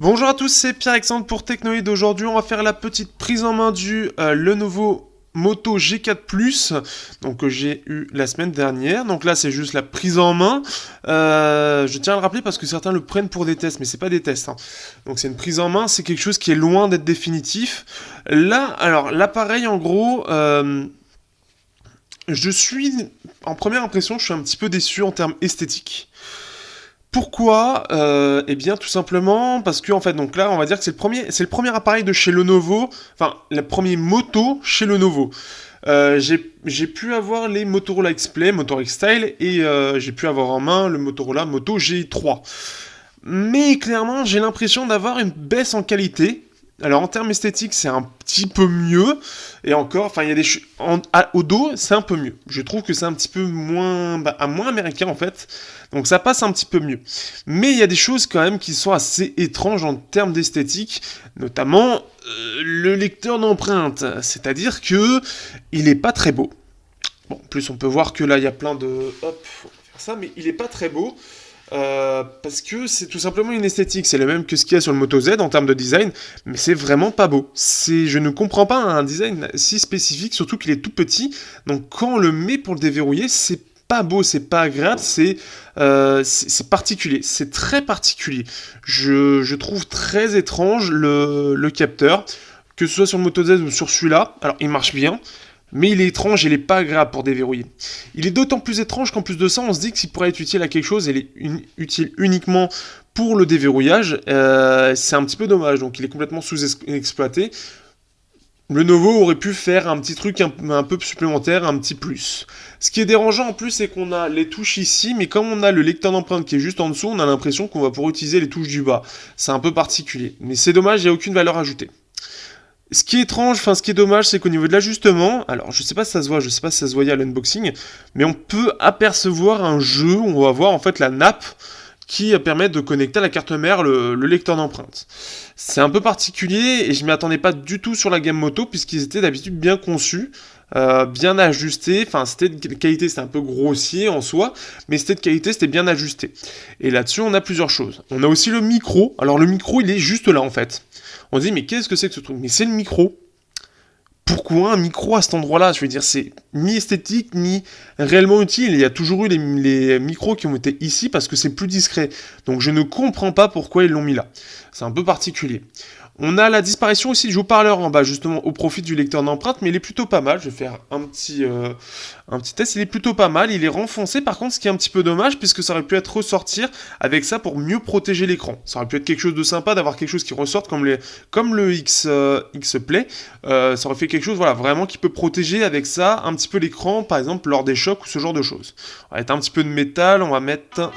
Bonjour à tous, c'est Pierre-Alexandre pour Technoïd. Aujourd'hui, on va faire la petite prise en main du Lenovo Moto G4 Plus, donc que j'ai eu la semaine dernière. Donc là, c'est juste la prise en main. Je tiens à le rappeler parce que certains le prennent pour des tests, mais c'est pas des tests, hein. Donc c'est une prise en main, c'est quelque chose qui est loin d'être définitif. Là, alors l'appareil, en gros, je suis en première impression, je suis un petit peu déçu en termes esthétiques. Pourquoi? Eh bien, tout simplement parce que en fait, donc là, on va dire que c'est le premier appareil de chez Lenovo, enfin, le premier moto chez Lenovo. J'ai pu avoir les Motorola X-Play, Motorola X-Style, et j'ai pu avoir en main le Motorola Moto G3. Mais clairement, j'ai l'impression d'avoir une baisse en qualité. Alors en termes esthétiques, c'est un petit peu mieux. Et encore, enfin, il y a au dos, c'est un peu mieux. Je trouve que c'est un petit peu moins américain en fait. Donc ça passe un petit peu mieux. Mais il y a des choses quand même qui sont assez étranges en termes d'esthétique, notamment le lecteur d'empreintes. C'est-à-dire que il est pas très beau. Bon, en plus on peut voir que là il y a plein de, hop, faut faire ça, mais il est pas très beau. Parce que c'est tout simplement une esthétique, c'est le même que ce qu'il y a sur le Moto Z en termes de design, mais c'est vraiment pas beau. Je ne comprends pas un design si spécifique, surtout qu'il est tout petit, donc quand on le met pour le déverrouiller, c'est pas beau, c'est pas agréable, c'est particulier, c'est très particulier. Je trouve très étrange le capteur, que ce soit sur le Moto Z ou sur celui-là, alors il marche bien, mais il est étrange, il est pas agréable pour déverrouiller. Il est d'autant plus étrange qu'en plus de ça, on se dit qu'il pourrait être utile à quelque chose, et il est utile uniquement pour le déverrouillage. C'est un petit peu dommage, donc il est complètement sous-exploité. Le Lenovo aurait pu faire un petit truc un peu supplémentaire, un petit plus. Ce qui est dérangeant en plus, c'est qu'on a les touches ici, mais comme on a le lecteur d'empreinte qui est juste en dessous, on a l'impression qu'on va pouvoir utiliser les touches du bas. C'est un peu particulier, mais c'est dommage, il n'y a aucune valeur ajoutée. Ce qui est étrange, enfin ce qui est dommage, c'est qu'au niveau de l'ajustement, alors je sais pas si ça se voit, je sais pas si ça se voyait à l'unboxing, mais on peut apercevoir un jeu où on va voir en fait la nappe qui permet de connecter à la carte mère le lecteur d'empreinte. C'est un peu particulier et je m'y attendais pas du tout sur la gamme moto puisqu'ils étaient d'habitude bien conçus, bien ajustés, enfin c'était de qualité, c'était un peu grossier en soi, mais c'était de qualité, c'était bien ajusté. Et là-dessus on a plusieurs choses. On a aussi le micro, alors le micro il est juste là en fait. On se dit mais qu'est-ce que c'est que ce truc? Mais c'est le micro. Pourquoi un micro à cet endroit-là? Je veux dire, c'est ni esthétique, ni réellement utile. Il y a toujours eu les micros qui ont été ici parce que c'est plus discret. Donc je ne comprends pas pourquoi ils l'ont mis là. C'est un peu particulier. On a la disparition aussi du haut-parleur en bas, justement au profit du lecteur d'empreinte, mais il est plutôt pas mal. Je vais faire un petit test. Il est plutôt pas mal. Il est renfoncé, par contre, ce qui est un petit peu dommage, puisque ça aurait pu être ressortir avec ça pour mieux protéger l'écran. Ça aurait pu être quelque chose de sympa d'avoir quelque chose qui ressorte comme le X Play. Ça aurait fait quelque chose, voilà, vraiment qui peut protéger avec ça un petit peu l'écran, par exemple lors des chocs ou ce genre de choses. On va mettre un petit peu de métal. On va mettre.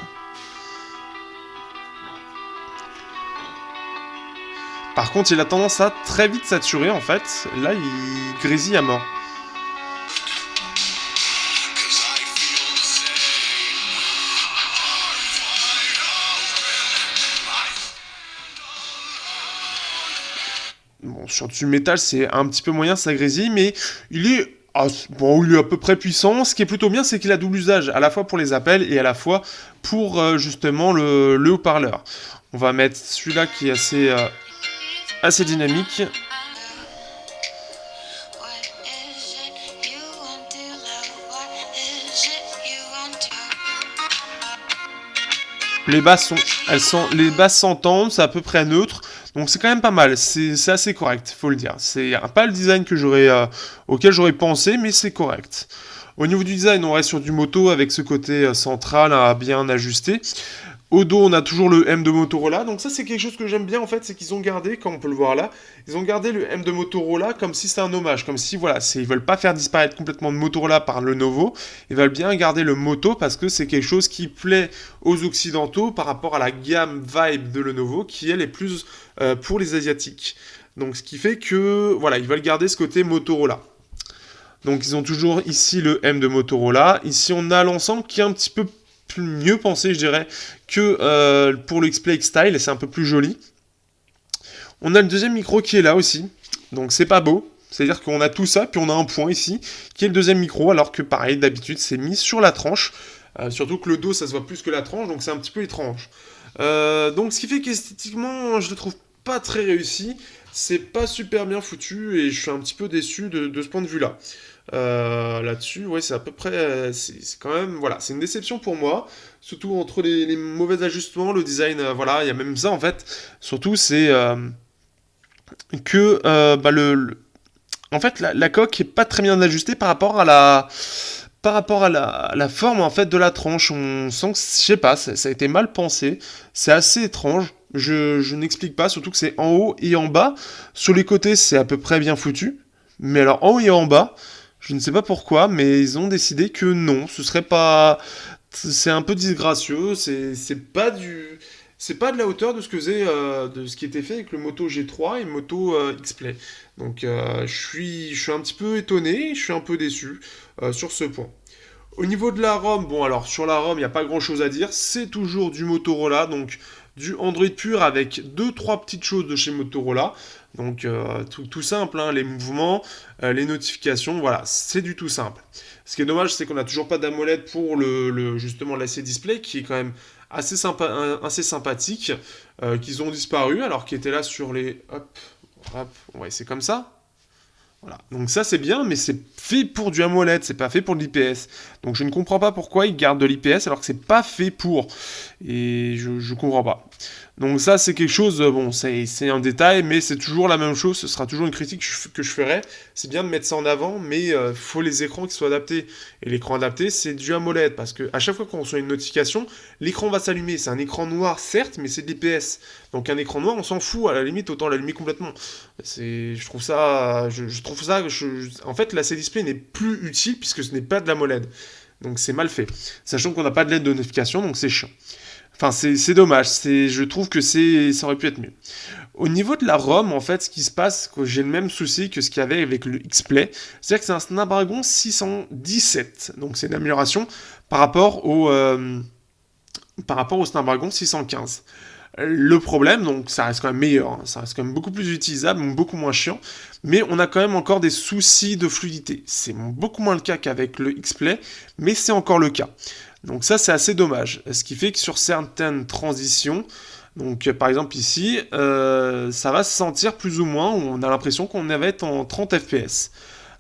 Par contre, il a tendance à très vite saturer en fait. Là, il grésille à mort. Bon, sur du métal, c'est un petit peu moyen, ça grésille, mais il est il est à peu près puissant. Ce qui est plutôt bien, c'est qu'il a double usage, à la fois pour les appels et à la fois pour justement le haut-parleur. On va mettre celui-là qui est assez dynamique. Les basses s'entendent, c'est à peu près neutre, donc c'est quand même pas mal, c'est assez correct, faut le dire. C'est pas le design auquel j'aurais pensé, mais c'est correct. Au niveau du design, on reste sur du moto avec ce côté central à bien ajuster. Au dos, on a toujours le M de Motorola, donc ça c'est quelque chose que j'aime bien en fait, c'est qu'ils ont gardé, comme on peut le voir là, ils ont gardé le M de Motorola comme si c'était un hommage, comme si voilà, ils veulent pas faire disparaître complètement de Motorola par le Lenovo, ils veulent bien garder le Moto parce que c'est quelque chose qui plaît aux occidentaux par rapport à la gamme Vibe de Lenovo qui elle est plus pour les asiatiques. Donc ce qui fait que voilà, ils veulent garder ce côté Motorola. Donc ils ont toujours ici le M de Motorola, ici on a l'ensemble qui est un petit peu mieux pensé, je dirais, que pour le X-Play X-Style, et c'est un peu plus joli. On a le deuxième micro qui est là aussi, donc c'est pas beau, c'est-à-dire qu'on a tout ça, puis on a un point ici, qui est le deuxième micro, alors que pareil, d'habitude, c'est mis sur la tranche, surtout que le dos, ça se voit plus que la tranche, donc c'est un petit peu étrange. Donc ce qui fait qu'esthétiquement, je le trouve pas très réussi. C'est pas super bien foutu et je suis un petit peu déçu de ce point de vue-là. Là-dessus, ouais, c'est à peu près, c'est quand même, voilà, c'est une déception pour moi. Surtout entre les mauvais ajustements, le design, voilà, il y a même ça en fait. Surtout, c'est que bah, en fait, la coque est pas très bien ajustée par rapport à la forme en fait de la tranche. On sent que, je sais pas, ça a été mal pensé. C'est assez étrange. Je n'explique pas, surtout que c'est en haut et en bas. Sur les côtés, c'est à peu près bien foutu. Mais alors, en haut et en bas, je ne sais pas pourquoi, mais ils ont décidé que non, ce serait pas. C'est un peu disgracieux, c'est pas de la hauteur de ce que de ce qui était fait avec le Moto G3 et le Moto X-Play. Donc je suis un petit peu étonné, je suis un peu déçu sur ce point. Au niveau de la ROM, bon alors sur la ROM, il n'y a pas grand chose à dire, c'est toujours du Motorola, donc du Android pur avec deux trois petites choses de chez Motorola. Donc tout simple, hein, les mouvements, les notifications, voilà, c'est du tout simple. Ce qui est dommage, c'est qu'on n'a toujours pas d'AMOLED pour justement l'AC Display, qui est quand même assez sympathique, qu'ils ont disparu, alors qu'ils étaient là sur les... Hop, hop, ouais, c'est comme ça. Voilà. Donc ça c'est bien, mais c'est fait pour du AMOLED, c'est pas fait pour de l'IPS. Donc je ne comprends pas pourquoi ils gardent de l'IPS alors que c'est pas fait pour. Et je comprends pas. Donc ça c'est quelque chose, bon c'est un détail, mais c'est toujours la même chose, ce sera toujours une critique que je ferai. C'est bien de mettre ça en avant, mais faut les écrans qui soient adaptés. Et l'écran adapté c'est du AMOLED, parce que à chaque fois qu'on reçoit une notification, l'écran va s'allumer. C'est un écran noir certes, mais c'est de l'IPS. Donc un écran noir on s'en fout, à la limite autant l'allumer complètement. Je trouve ça, en fait, la C-Display n'est plus utile puisque ce n'est pas de la MOLED. Donc c'est mal fait. Sachant qu'on n'a pas de LED de notification, donc c'est chiant. Enfin, c'est dommage. Je trouve que ça aurait pu être mieux. Au niveau de la ROM, en fait, ce qui se passe, que j'ai le même souci que ce qu'il y avait avec le X-Play, c'est-à-dire que c'est un Snapdragon 617. Donc c'est une amélioration par rapport au Snapdragon 615. Le problème, donc ça reste quand même meilleur, hein, ça reste quand même beaucoup plus utilisable, beaucoup moins chiant, mais on a quand même encore des soucis de fluidité. C'est beaucoup moins le cas qu'avec le X-Play, mais c'est encore le cas. Donc ça c'est assez dommage, ce qui fait que sur certaines transitions, donc par exemple ici, ça va se sentir plus ou moins, où on a l'impression qu'on va être en 30 fps.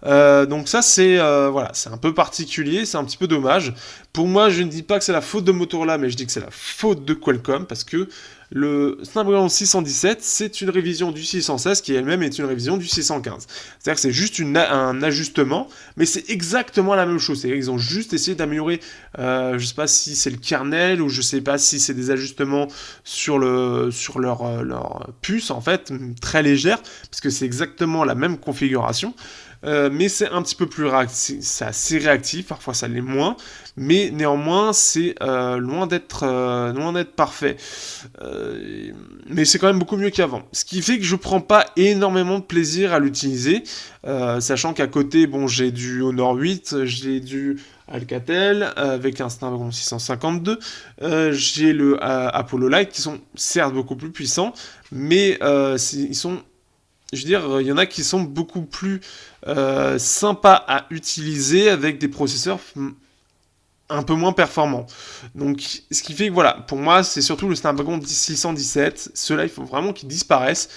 Donc ça c'est voilà, c'est un peu particulier, c'est un petit peu dommage. Pour moi, je ne dis pas que c'est la faute de Motorola, mais je dis que c'est la faute de Qualcomm parce que le Snapdragon 617, c'est une révision du 616 qui elle-même est une révision du 615. C'est-à-dire que c'est juste un ajustement, mais c'est exactement la même chose. Ils ont juste essayé d'améliorer, je sais pas si c'est le kernel ou je sais pas si c'est des ajustements sur leur puce en fait, très légère, parce que c'est exactement la même configuration. Mais c'est un petit peu plus réactif, c'est assez réactif, parfois ça l'est moins, mais néanmoins c'est loin d'être parfait. Mais c'est quand même beaucoup mieux qu'avant. Ce qui fait que je prends pas énormément de plaisir à l'utiliser, sachant qu'à côté, bon, j'ai du Honor 8, j'ai du Alcatel avec un Snapdragon 652, j'ai le Apollo Lite qui sont certes beaucoup plus puissants, mais ils sont, je veux dire, il y en a qui sont beaucoup plus sympas à utiliser avec des processeurs un peu moins performants. Donc, ce qui fait que voilà, pour moi, c'est surtout le Snapdragon 617. Ceux-là, il faut vraiment qu'ils disparaissent.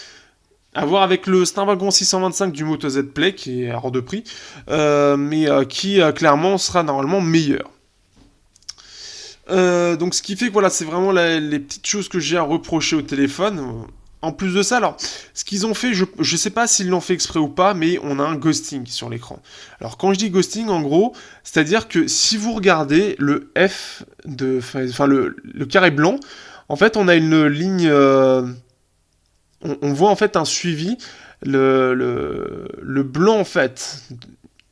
À voir avec le Snapdragon 625 du Moto Z Play qui est hors de prix, mais qui clairement sera normalement meilleur. Donc ce qui fait que voilà, c'est vraiment les petites choses que j'ai à reprocher au téléphone. En plus de ça, alors, ce qu'ils ont fait, je sais pas s'ils l'ont fait exprès ou pas, mais on a un ghosting sur l'écran. Alors quand je dis ghosting, en gros, c'est-à-dire que si vous regardez le F enfin le carré blanc, en fait on a une ligne, on voit en fait un suivi, le blanc en fait,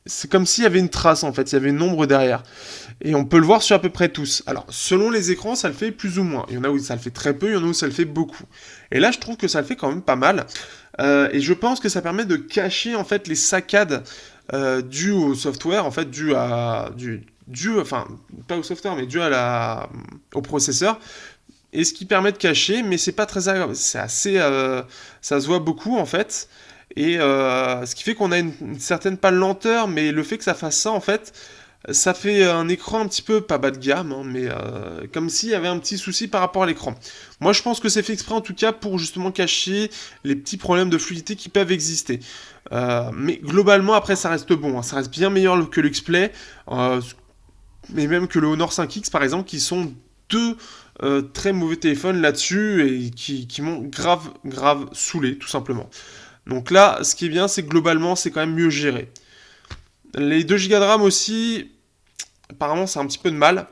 c'est comme s'il y avait une trace en fait, il y avait une ombre derrière. Et on peut le voir sur à peu près tous. Alors, selon les écrans, ça le fait plus ou moins. Il y en a où ça le fait très peu, il y en a où ça le fait beaucoup. Et là, je trouve que ça le fait quand même pas mal. Et je pense que ça permet de cacher en fait les saccades dues au software, en fait, enfin, pas au software, mais au processeur. Et ce qui permet de cacher, mais c'est pas très agréable. C'est assez, ça se voit beaucoup en fait. Et ce qui fait qu'on a une certaine pas lenteur, mais le fait que ça fasse ça en fait, Ça fait un écran un petit peu, pas bas de gamme, hein, mais comme s'il y avait un petit souci par rapport à l'écran. Moi je pense que c'est fait exprès en tout cas pour justement cacher les petits problèmes de fluidité qui peuvent exister. Mais globalement après ça reste bon, hein, ça reste bien meilleur que l'X-Play, mais même que le Honor 5X par exemple, qui sont deux très mauvais téléphones là-dessus et qui m'ont grave saoulé tout simplement. Donc là, ce qui est bien, c'est que globalement, c'est quand même mieux géré. Les 2 Go de RAM aussi, apparemment, c'est un petit peu de mal.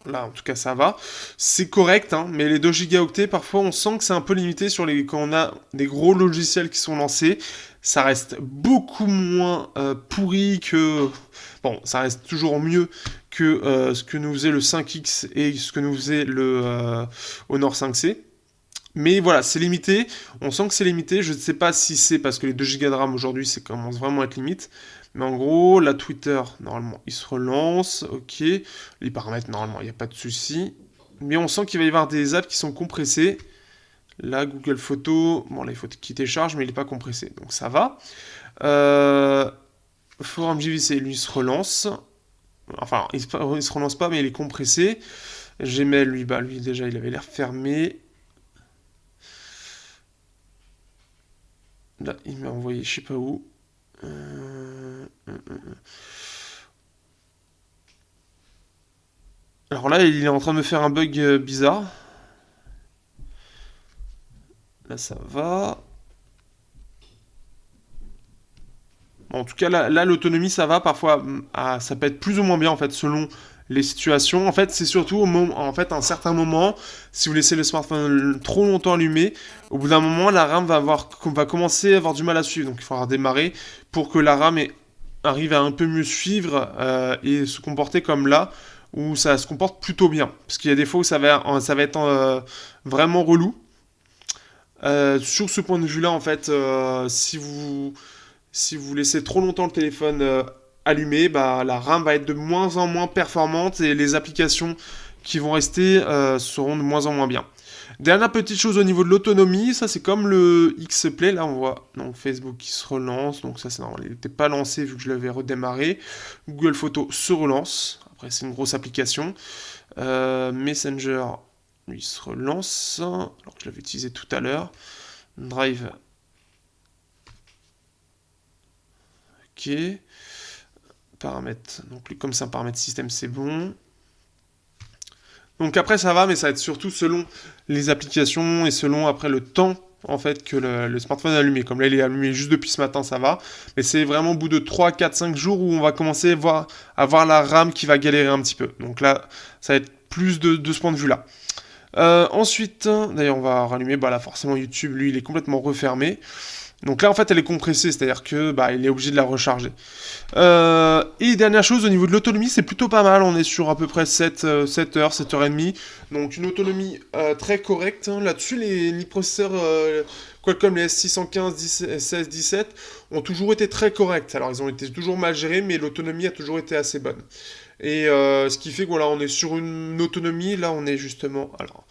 Là, en tout cas, ça va. C'est correct, hein, mais les 2 gigaoctets, parfois, on sent que c'est un peu limité quand on a des gros logiciels qui sont lancés. Ça reste beaucoup moins pourri que... Bon, ça reste toujours mieux que ce que nous faisait le 5X et ce que nous faisait le Honor 5C. Mais voilà, c'est limité. On sent que c'est limité. Je ne sais pas si c'est parce que les 2 Go de RAM aujourd'hui, ça commence vraiment à être limite. Mais en gros, la Twitter, normalement, il se relance. Ok. Les paramètres, normalement, il n'y a pas de souci. Mais on sent qu'il va y avoir des apps qui sont compressées. Là, Google Photos, bon, là, il faut qu'il télécharge, mais il n'est pas compressé. Donc ça va. Forum JVC, lui, il se relance. Enfin, il se relance pas, mais il est compressé. Gmail, lui, lui déjà, il avait l'air fermé. Là, il m'a envoyé je sais pas où. Alors là, il est en train de me faire un bug bizarre. Là, ça va. Bon, en tout cas, là l'autonomie, ça va. Parfois, ça peut être plus ou moins bien, en fait, selon les situations. En fait, c'est surtout en fait, à un certain moment, si vous laissez le smartphone trop longtemps allumé, au bout d'un moment, la RAM va commencer à avoir du mal à suivre. Donc, il faudra démarrer pour que la RAM arrive à un peu mieux suivre et se comporter comme là, où ça se comporte plutôt bien. Parce qu'il y a des fois où ça va être vraiment relou. Sur ce point de vue-là, en fait, si vous laissez trop longtemps le téléphone allumé, bah, la RAM va être de moins en moins performante et les applications qui vont rester seront de moins en moins bien. Dernière petite chose au niveau de l'autonomie, ça c'est comme le X-Play, là on voit donc Facebook qui se relance, donc ça c'est normal, il n'était pas lancé vu que je l'avais redémarré. Google Photos se relance, après c'est une grosse application. Messenger, lui se relance, alors que je l'avais utilisé tout à l'heure. Drive, ok. Paramètres, donc comme c'est un paramètre système, c'est bon. Donc après ça va, mais ça va être surtout selon les applications et selon après le temps en fait que le smartphone est allumé. Comme là il est allumé juste depuis ce matin, ça va. Mais c'est vraiment au bout de 3, 4, 5 jours où on va commencer à voir la RAM qui va galérer un petit peu. Donc là, ça va être plus de ce point de vue-là. Ensuite, d'ailleurs on va rallumer, bah là forcément YouTube, lui il est complètement refermé. Donc là en fait elle est compressée, c'est-à-dire que bah, il est obligé de la recharger. Et dernière chose, au niveau de l'autonomie, c'est plutôt pas mal. On est sur à peu près 7 heures, 7h30. Donc une autonomie très correcte. Hein. Là-dessus, les processeurs Qualcomm, les S615, 16, 17, ont toujours été très corrects. Alors ils ont été toujours mal gérés, mais l'autonomie a toujours été assez bonne. Et ce qui fait que voilà, on est sur une autonomie. Là, on est justement. Alors,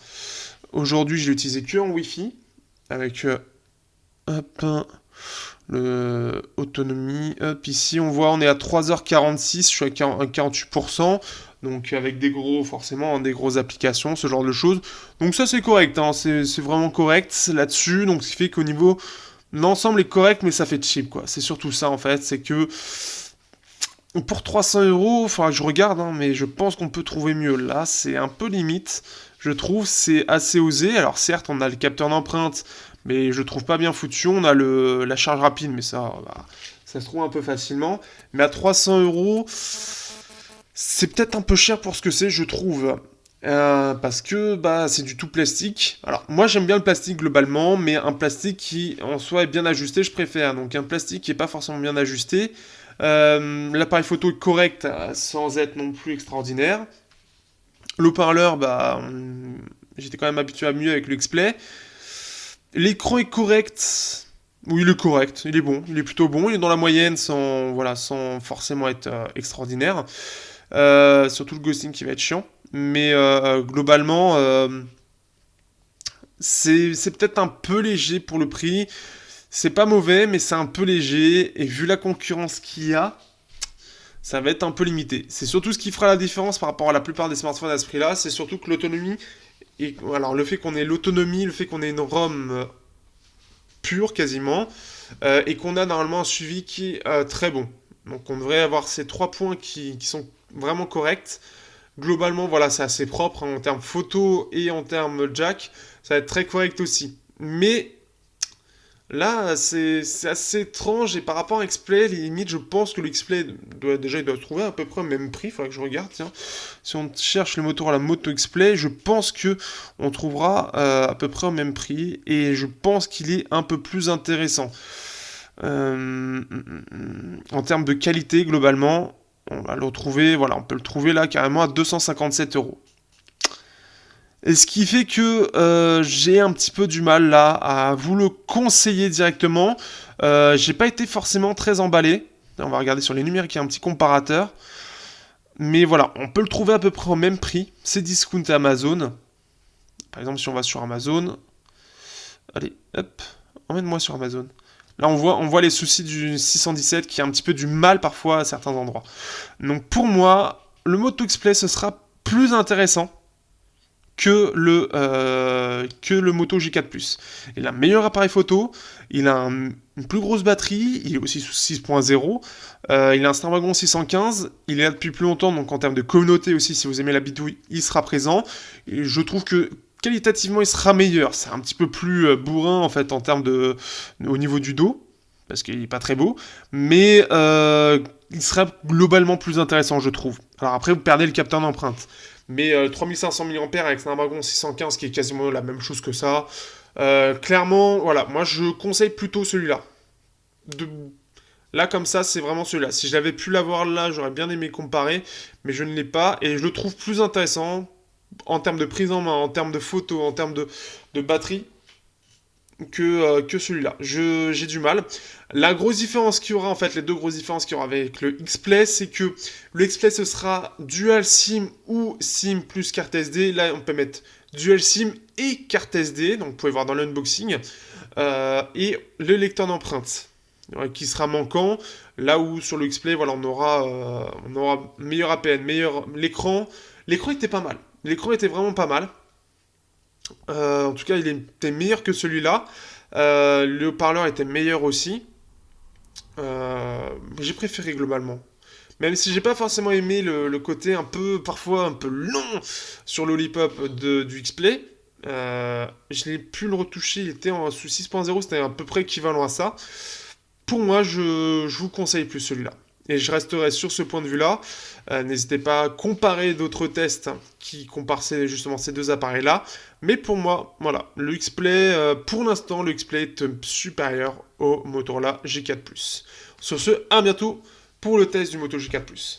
aujourd'hui, je l'ai utilisé que en Wi-Fi. Avec. Hop. Le autonomie, hop, ici on voit on est à 3h46, je suis à 48%, donc avec des gros, forcément, des grosses applications, ce genre de choses. Donc ça c'est correct, hein, c'est vraiment correct là-dessus, donc ce qui fait qu'au niveau, l'ensemble est correct, mais ça fait cheap, quoi. C'est surtout ça en fait, c'est que pour 300 euros, enfin je regarde, hein, mais je pense qu'on peut trouver mieux. Là c'est un peu limite, je trouve, c'est assez osé. Alors certes on a le capteur d'empreinte, mais je trouve pas bien foutu. On a la charge rapide, mais ça, bah, ça se trouve un peu facilement. Mais à 300 euros, c'est peut-être un peu cher pour ce que c'est, je trouve. Parce que bah, c'est du tout plastique. Alors, moi j'aime bien le plastique globalement, mais un plastique qui en soi est bien ajusté, je préfère. Donc, un plastique qui n'est pas forcément bien ajusté. L'appareil photo est correct sans être non plus extraordinaire. L'haut-parleur, bah, j'étais quand même habitué à mieux avec le X-Play. L'écran est correct. Oui, il est correct, il est bon, il est plutôt bon, il est dans la moyenne sans forcément être extraordinaire. Surtout le ghosting qui va être chiant. Mais globalement, c'est peut-être un peu léger pour le prix. C'est pas mauvais, mais c'est un peu léger. Et vu la concurrence qu'il y a, ça va être un peu limité. C'est surtout ce qui fera la différence par rapport à la plupart des smartphones à ce prix-là, c'est surtout que l'autonomie, et alors le fait qu'on ait l'autonomie, le fait qu'on ait une ROM pure quasiment, et qu'on a normalement un suivi qui est très bon. Donc on devrait avoir ces 3 points qui sont vraiment corrects. Globalement, voilà, c'est assez propre hein, en termes photo et en termes jack, ça va être très correct aussi. Mais là, c'est assez étrange et par rapport à X-Play, limite, je pense que le X-Play il doit se trouver à peu près au même prix. Il faudrait que je regarde, tiens. Si on cherche le moteur à la Moto X-Play, je pense que on trouvera à peu près au même prix et je pense qu'il est un peu plus intéressant. En termes de qualité, globalement, on va le retrouver, voilà, on peut le trouver là carrément à 257 €. Et ce qui fait que j'ai un petit peu du mal là à vous le conseiller directement. J'ai pas été forcément très emballé. On va regarder sur les numériques, il y a un petit comparateur. Mais voilà, on peut le trouver à peu près au même prix. C'est discounté Amazon. Par exemple, si on va sur Amazon. Allez, hop, emmène-moi sur Amazon. Là, on voit les soucis du 617 qui a un petit peu du mal parfois à certains endroits. Donc pour moi, le Moto X-Play, ce sera plus intéressant que le Moto G4+. Il a un meilleur appareil photo, il a une plus grosse batterie, il est aussi sous 6.0, il a un Snapdragon 615, il est là depuis plus longtemps, donc en termes de communauté aussi, si vous aimez la bidouille, il sera présent. Et je trouve que qualitativement, il sera meilleur. C'est un petit peu plus bourrin en fait en termes au niveau du dos, parce qu'il n'est pas très beau, mais il sera globalement plus intéressant, je trouve. Alors après, vous perdez le capteur d'empreinte. Mais 3500 mAh avec Snapdragon 615 qui est quasiment la même chose que ça. Clairement, voilà, moi je conseille plutôt celui-là. Là comme ça, c'est vraiment celui-là. Si j'avais pu l'avoir là, j'aurais bien aimé comparer, mais je ne l'ai pas et je le trouve plus intéressant en termes de prise en main, en termes de photo, en termes de batterie que celui-là. J'ai du mal. La grosse différence qu'il y aura, en fait, les deux grosses différences qu'il y aura avec le X-Play, c'est que le X-Play, ce sera Dual SIM ou SIM plus carte SD. Là, on peut mettre Dual SIM et carte SD, donc vous pouvez voir dans l'unboxing, et le lecteur d'empreintes, qui sera manquant. Là où sur le X-Play, voilà, on aura meilleur APN, meilleur l'écran. L'écran était pas mal. L'écran était vraiment pas mal. En tout cas, il était meilleur que celui-là. Le haut-parleur était meilleur aussi. J'ai préféré globalement. Même si j'ai pas forcément aimé le côté parfois un peu long sur Lollipop du X-Play. Je n'ai pu le retoucher, il était sous 6.0, c'était à peu près équivalent à ça. Pour moi, je vous conseille plus celui-là. Et je resterai sur ce point de vue-là. N'hésitez pas à comparer d'autres tests qui comparent justement ces deux appareils-là. Mais pour moi, voilà, le X-Play, pour l'instant, le X-Play est supérieur au Motorola G4+. Sur ce, à bientôt pour le test du Moto G4+.